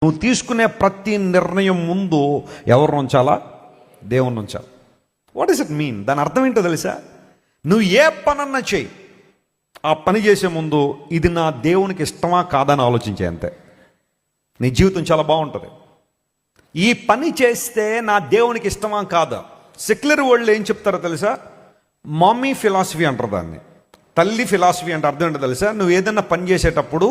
నువ్వు తీసుకునే ప్రతి నిర్ణయం ముందు ఎవరు ఉంచాలా? దేవుణ్ణి ఉంచాలి. What is it mean? దాని అర్థం ఏంటో తెలుసా? నువ్వు ఏ పనన్నా చేయి, ఆ పని చేసే ముందు ఇది నా దేవునికి ఇష్టమా కాదని ఆలోచించే అంతే. నీ జీవితం చాలా బాగుంటుంది. ఈ పని చేస్తే నా దేవునికి ఇష్టమా కాదా? సెక్యులర్ వరల్డ్ ఏం చెప్తారో తెలుసా? మమ్మీ ఫిలాసఫీ అంటారు దాన్ని. తల్లి ఫిలాసఫీ అంటే అర్థం ఏంటో తెలుసా? నువ్వు ఏదైనా పని చేసేటప్పుడు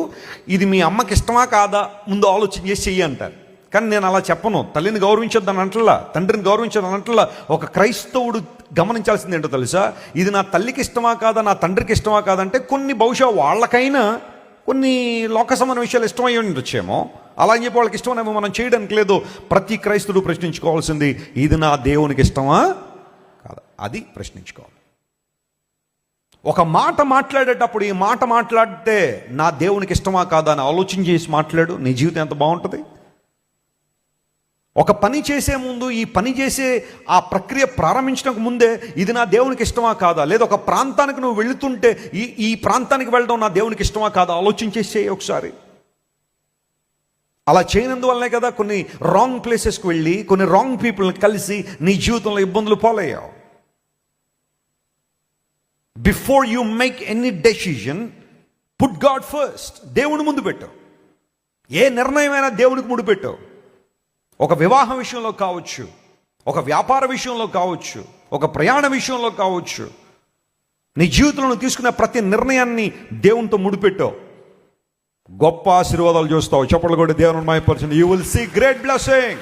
ఇది మీ అమ్మకి ఇష్టమా కాదా ముందు ఆలోచన చేసి చెయ్యి అంటారు. కానీ నేను అలా చెప్పను. తల్లిని గౌరవించొద్దని అంటలా, తండ్రిని గౌరవించొద్దని అంటలా. ఒక క్రైస్తవుడు గమనించాల్సింది ఏంటో తెలుసా? ఇది నా తల్లికి ఇష్టమా కాదా, నా తండ్రికి ఇష్టమా కాదంటే కొన్ని బహుశా వాళ్ళకైనా కొన్ని లోక సంబంధ విషయాలు ఇష్టమై ఉండొచ్చేమో. అలా అని చెప్పి వాళ్ళకి ఇష్టమనేమో మనం చేయడానికి లేదు. ప్రతి క్రైస్తవుడు ప్రశ్నించుకోవాల్సింది, ఇది నా దేవునికి ఇష్టమా కాదా, అది ప్రశ్నించుకోవాలి. ఒక మాట మాట్లాడేటప్పుడు ఈ మాట మాట్లాడితే నా దేవునికి ఇష్టమా కాదా అని ఆలోచన చేసి మాట్లాడు. నీ జీవితం ఎంత బాగుంటుంది. ఒక పని చేసే ముందు, ఈ పని చేసే ఆ ప్రక్రియ ప్రారంభించడానికి ముందే ఇది నా దేవునికి ఇష్టమా కాదా, లేదా ఒక ప్రాంతానికి నువ్వు వెళుతుంటే ఈ ప్రాంతానికి వెళ్ళడం నా దేవునికి ఇష్టమా కాదా ఆలోచించేసి చేయి ఒకసారి. అలా చేయనందువల్లనే కదా కొన్ని రాంగ్ ప్లేసెస్కి వెళ్ళి కొన్ని రాంగ్ పీపుల్ని కలిసి నీ జీవితంలో ఇబ్బందులు పాలయ్యావు. Before you make any decision, put God first. దేవుని ముందు పెట్టు. ఏ నిర్ణయమైనా దేవునికి ముందు పెట్టు. ఒక వివాహ విషయంలో కావచ్చు, ఒక వ్యాపార విషయంలో కావచ్చు, ఒక ప్రయాణ విషయంలో కావచ్చు, నీ జీవితంలో తీసుకునే ప్రతి నిర్ణయాన్ని దేవునితో ముడిపెట్టావు, గొప్ప ఆశీర్వాదాలు చూస్తావు. చప్పట్లు కూడా దేవుని మహిమపరచండి. You will see great blessing.